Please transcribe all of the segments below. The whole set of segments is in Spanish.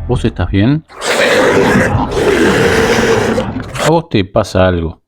¿Vos estás bien? ¿A vos te pasa algo?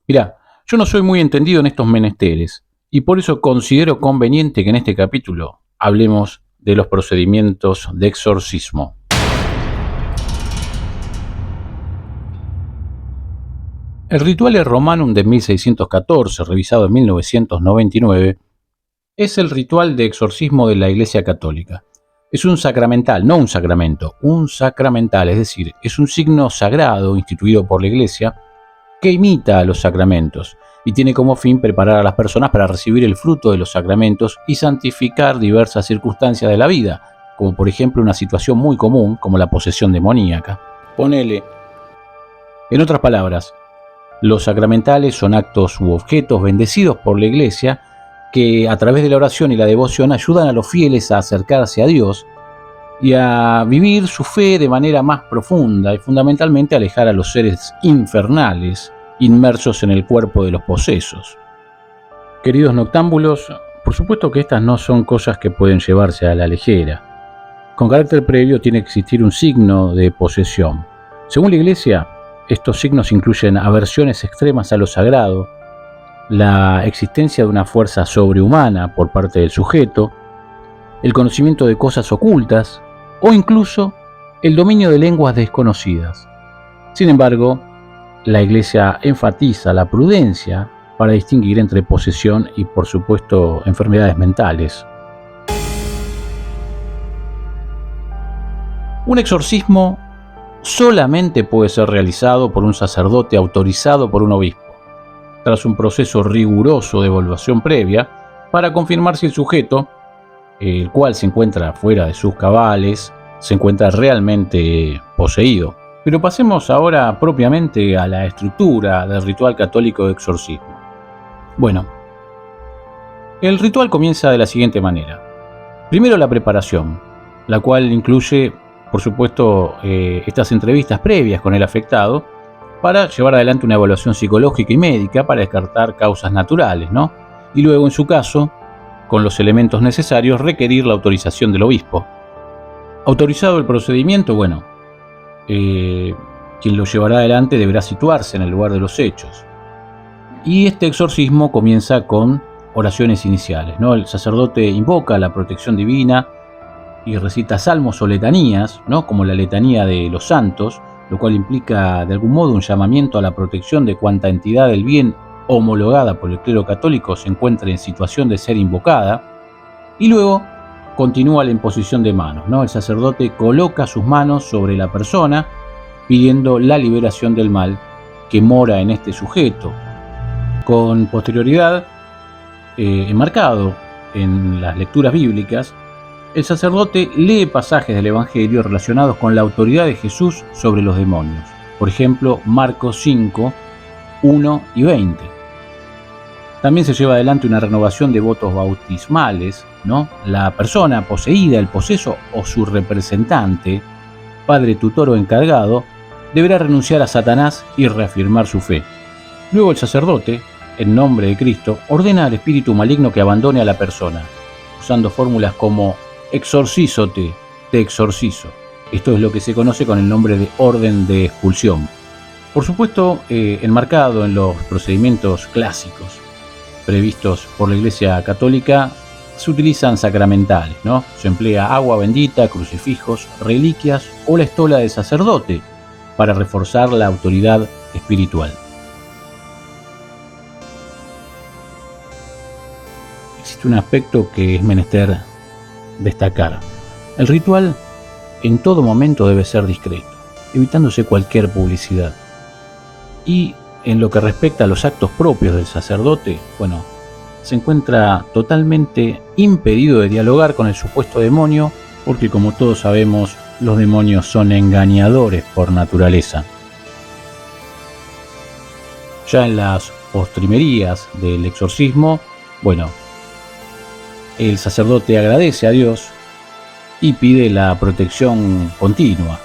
Mirá, yo no soy muy entendido en estos menesteres y por eso considero conveniente que en este capítulo hablemos de los procedimientos de exorcismo. El Rituale Romanum de 1614, revisado en 1999, es el ritual de exorcismo de la Iglesia Católica. Es un sacramental, no un sacramento, un sacramental, es decir, es un signo sagrado instituido por la Iglesia que imita a los sacramentos y tiene como fin preparar a las personas para recibir el fruto de los sacramentos y santificar diversas circunstancias de la vida, como por ejemplo una situación muy común como la posesión demoníaca. Ponele. En otras palabras, los sacramentales son actos u objetos bendecidos por la Iglesia que a través de la oración y la devoción ayudan a los fieles a acercarse a Dios y a vivir su fe de manera más profunda y fundamentalmente alejar a los seres infernales inmersos en el cuerpo de los posesos. Queridos noctámbulos, por supuesto que estas no son cosas que pueden llevarse a la ligera. Con carácter previo tiene que existir un signo de posesión. Según la Iglesia, estos signos incluyen aversiones extremas a lo sagrado, la existencia de una fuerza sobrehumana por parte del sujeto, el conocimiento de cosas ocultas o incluso el dominio de lenguas desconocidas. Sin embargo, la Iglesia enfatiza la prudencia para distinguir entre posesión y, por supuesto, enfermedades mentales. Un exorcismo solamente puede ser realizado por un sacerdote autorizado por un obispo, tras un proceso riguroso de evaluación previa para confirmar si el sujeto, el cual se encuentra fuera de sus cabales, se encuentra realmente poseído. Pero pasemos ahora propiamente a la estructura del ritual católico de exorcismo. Bueno, el ritual comienza de la siguiente manera. Primero la preparación, la cual incluye, por supuesto, estas entrevistas previas con el afectado para llevar adelante una evaluación psicológica y médica para descartar causas naturales, ¿no? Y luego, en su caso, con los elementos necesarios, requerir la autorización del obispo. Autorizado el procedimiento, bueno, quien lo llevará adelante deberá situarse en el lugar de los hechos. Y este exorcismo comienza con oraciones iniciales, ¿no? El sacerdote invoca la protección divina y recita salmos o letanías, ¿no? Como la letanía de los santos, lo cual implica de algún modo un llamamiento a la protección de cuanta entidad del bien homologada por el clero católico se encuentre en situación de ser invocada. Y luego continúa la imposición de manos, ¿no? El sacerdote coloca sus manos sobre la persona pidiendo la liberación del mal que mora en este sujeto. Con posterioridad, enmarcado en las lecturas bíblicas, el sacerdote lee pasajes del Evangelio relacionados con la autoridad de Jesús sobre los demonios. Por ejemplo, Marcos 5, 1 y 20. También se lleva adelante una renovación de votos bautismales, ¿no? La persona poseída, el poseso o su representante, padre, tutor o encargado, deberá renunciar a Satanás y reafirmar su fe. Luego el sacerdote, en nombre de Cristo, ordena al espíritu maligno que abandone a la persona, usando fórmulas como exorcízote, te exorcizo. Esto es lo que se conoce con el nombre de orden de expulsión. Por supuesto, enmarcado en los procedimientos clásicos previstos por la Iglesia Católica, se utilizan sacramentales, ¿no? Se emplea agua bendita, crucifijos, reliquias o la estola del sacerdote para reforzar la autoridad espiritual. Existe un aspecto que es menester destacar. El ritual en todo momento debe ser discreto, evitándose cualquier publicidad. Y en lo que respecta a los actos propios del sacerdote, bueno, se encuentra totalmente impedido de dialogar con el supuesto demonio, porque como todos sabemos, los demonios son engañadores por naturaleza. Ya en las postrimerías del exorcismo, bueno, el sacerdote agradece a Dios y pide la protección continua.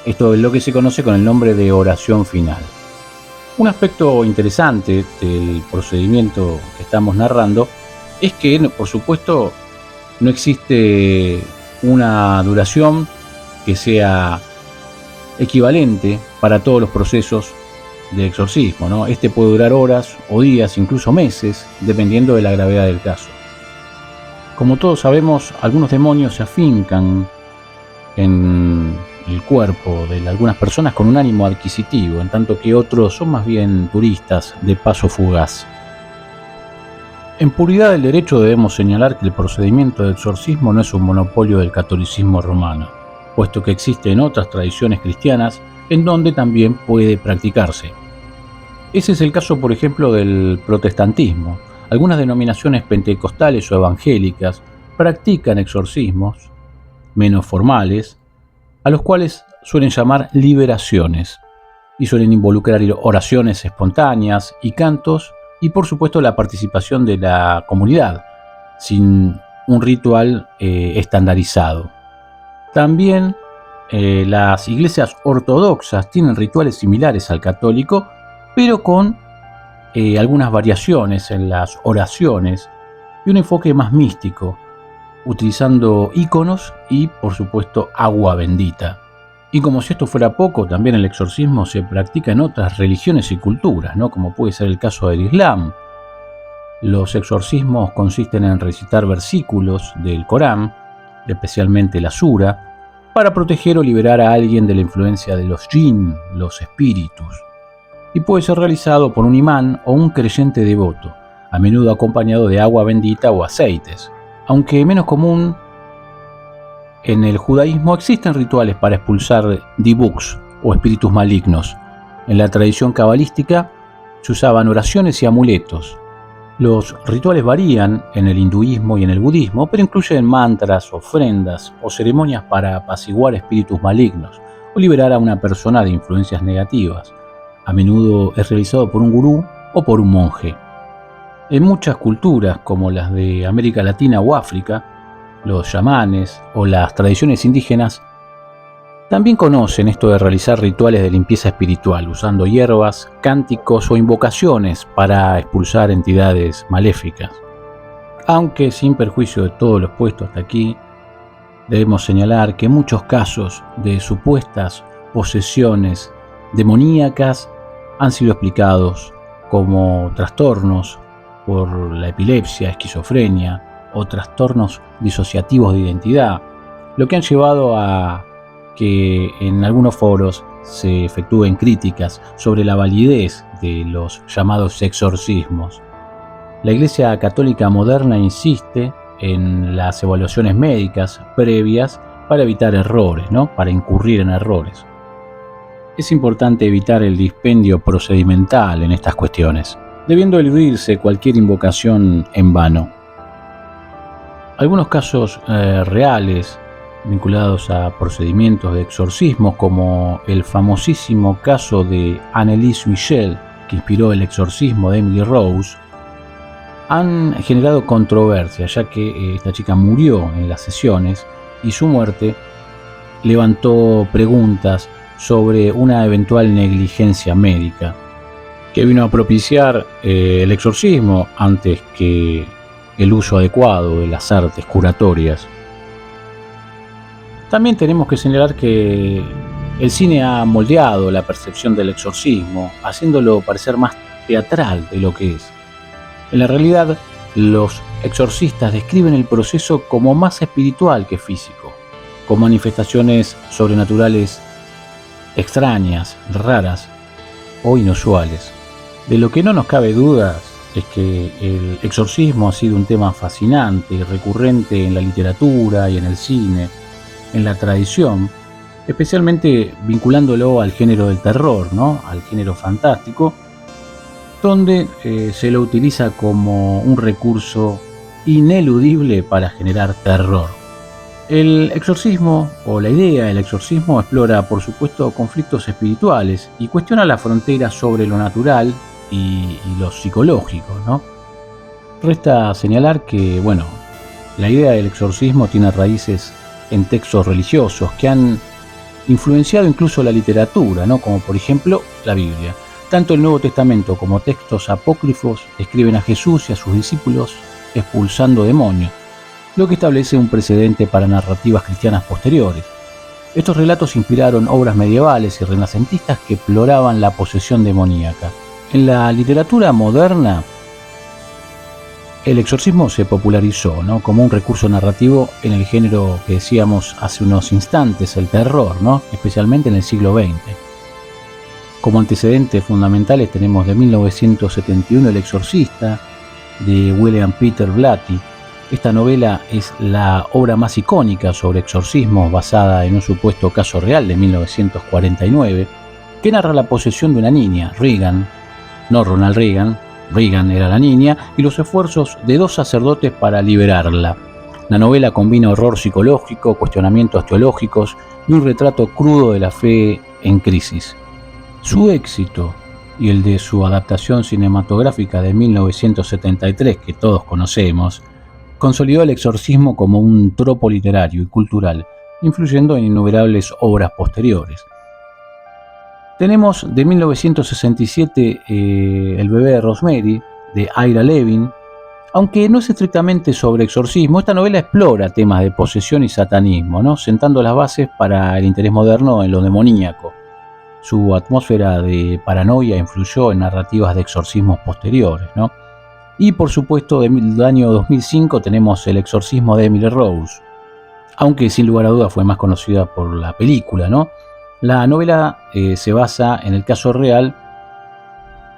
Esto es lo que se conoce con el nombre de oración final. Un aspecto interesante del procedimiento que estamos narrando es que, por supuesto, no existe una duración que sea equivalente para todos los procesos de exorcismo, ¿no? Este puede durar horas o días, incluso meses, dependiendo de la gravedad del caso. Como todos sabemos, algunos demonios se afincan en el cuerpo de algunas personas con un ánimo adquisitivo, en tanto que otros son más bien turistas de paso fugaz. En puridad del derecho debemos señalar que el procedimiento de exorcismo no es un monopolio del catolicismo romano, puesto que existe en otras tradiciones cristianas en donde también puede practicarse. Ese es el caso, por ejemplo, del protestantismo. Algunas denominaciones pentecostales o evangélicas practican exorcismos menos formales, a los cuales suelen llamar liberaciones, y suelen involucrar oraciones espontáneas y cantos, y por supuesto la participación de la comunidad, sin un ritual estandarizado. También las iglesias ortodoxas tienen rituales similares al católico, pero con algunas variaciones en las oraciones y un enfoque más místico, utilizando íconos y, por supuesto, agua bendita. Y como si esto fuera poco, también el exorcismo se practica en otras religiones y culturas, ¿no? Como puede ser el caso del Islam. Los exorcismos consisten en recitar versículos del Corán, especialmente la Sura, para proteger o liberar a alguien de la influencia de los jinn, los espíritus. Y puede ser realizado por un imán o un creyente devoto, a menudo acompañado de agua bendita o aceites. Aunque menos común, en el judaísmo existen rituales para expulsar dibuks o espíritus malignos. En la tradición cabalística se usaban oraciones y amuletos. Los rituales varían en el hinduismo y en el budismo, pero incluyen mantras, ofrendas o ceremonias para apaciguar espíritus malignos o liberar a una persona de influencias negativas. A menudo es realizado por un gurú o por un monje. En muchas culturas, como las de América Latina o África, los chamanes o las tradiciones indígenas también conocen esto de realizar rituales de limpieza espiritual, usando hierbas, cánticos o invocaciones para expulsar entidades maléficas. Aunque sin perjuicio de todo lo expuesto hasta aquí, debemos señalar que muchos casos de supuestas posesiones demoníacas han sido explicados como trastornos por la epilepsia, esquizofrenia o trastornos disociativos de identidad, lo que han llevado a que en algunos foros se efectúen críticas sobre la validez de los llamados exorcismos. La Iglesia Católica moderna insiste en las evaluaciones médicas previas para evitar errores, ¿no? Para incurrir en errores. Es importante evitar el dispendio procedimental en estas cuestiones, debiendo eludirse cualquier invocación en vano. Algunos casos reales vinculados a procedimientos de exorcismo, como el famosísimo caso de Anneliese Michel, que inspiró el exorcismo de Emily Rose, han generado controversia, ya que esta chica murió en las sesiones y su muerte levantó preguntas sobre una eventual negligencia médica que vino a propiciar el exorcismo antes que el uso adecuado de las artes curatorias. También tenemos que señalar que el cine ha moldeado la percepción del exorcismo, haciéndolo parecer más teatral de lo que es. En la realidad, los exorcistas describen el proceso como más espiritual que físico, con manifestaciones sobrenaturales extrañas, raras o inusuales. De lo que no nos cabe dudas es que el exorcismo ha sido un tema fascinante y recurrente en la literatura y en el cine, en la tradición, especialmente vinculándolo al género del terror, ¿no? Al género fantástico, donde se lo utiliza como un recurso ineludible para generar terror. El exorcismo, o la idea del exorcismo, explora, por supuesto, conflictos espirituales y cuestiona la frontera sobre lo natural y lo psicológico, ¿no? Resta señalar que, la idea del exorcismo tiene raíces en textos religiosos que han influenciado incluso la literatura, ¿no? Como por ejemplo la Biblia. Tanto el Nuevo Testamento como textos apócrifos describen a Jesús y a sus discípulos expulsando demonios. lo que establece un precedente para narrativas cristianas posteriores. Estos relatos inspiraron obras medievales y renacentistas que exploraban la posesión demoníaca. En la literatura moderna, el exorcismo se popularizó, ¿no?, como un recurso narrativo en el género que decíamos hace unos instantes, el terror, ¿no?, especialmente en el siglo XX. Como antecedentes fundamentales tenemos de 1971 El exorcista, de William Peter Blatty. Esta novela es la obra más icónica sobre exorcismos, basada en un supuesto caso real de 1949, que narra la posesión de una niña, Regan, no Ronald Reagan. Regan era la niña, y los esfuerzos de 2 sacerdotes para liberarla. La novela combina horror psicológico, cuestionamientos teológicos y un retrato crudo de la fe en crisis. Su éxito y el de su adaptación cinematográfica de 1973, que todos conocemos, consolidó el exorcismo como un tropo literario y cultural, influyendo en innumerables obras posteriores. Tenemos de 1967 El bebé de Rosemary, de Ira Levin. Aunque no es estrictamente sobre exorcismo, esta novela explora temas de posesión y satanismo, ¿no?, sentando las bases para el interés moderno en lo demoníaco. Su atmósfera de paranoia influyó en narrativas de exorcismos posteriores, ¿no? Y por supuesto, del año 2005 tenemos El exorcismo de Emily Rose, aunque sin lugar a dudas fue más conocida por la película, ¿no? La novela se basa en el caso real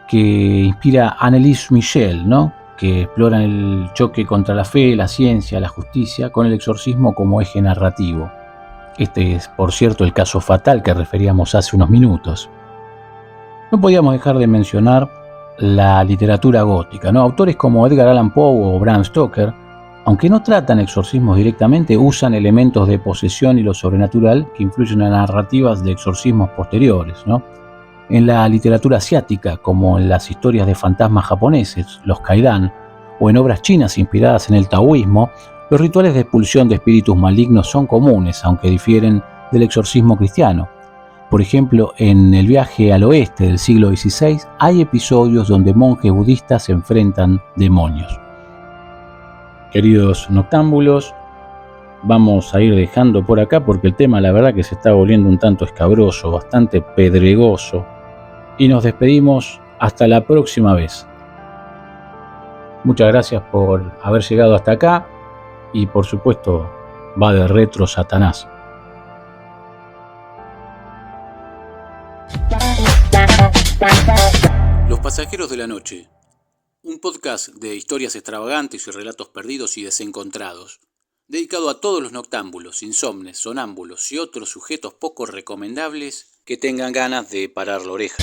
que inspira a Anneliese Michel, ¿no?, que exploran el choque contra la fe, la ciencia, la justicia, con el exorcismo como eje narrativo. Este es, por cierto, el caso fatal que referíamos hace unos minutos. No podíamos dejar de mencionar la literatura gótica, ¿no? Autores como Edgar Allan Poe o Bram Stoker, aunque no tratan exorcismos directamente, usan elementos de posesión y lo sobrenatural que influyen en narrativas de exorcismos posteriores, ¿no? En la literatura asiática, como en las historias de fantasmas japoneses, los kaidan, o en obras chinas inspiradas en el taoísmo, los rituales de expulsión de espíritus malignos son comunes, aunque difieren del exorcismo cristiano. Por ejemplo, en El viaje al oeste del siglo XVI hay episodios donde monjes budistas enfrentan demonios. Queridos noctámbulos, vamos a ir dejando por acá porque el tema, la verdad, que se está volviendo un tanto escabroso, bastante pedregoso, y nos despedimos hasta la próxima vez. Muchas gracias por haber llegado hasta acá y, por supuesto, va de retro Satanás. Los pasajeros de la noche, un podcast de historias extravagantes y relatos perdidos y desencontrados, dedicado a todos los noctámbulos, insomnes, sonámbulos y otros sujetos poco recomendables que tengan ganas de parar la oreja.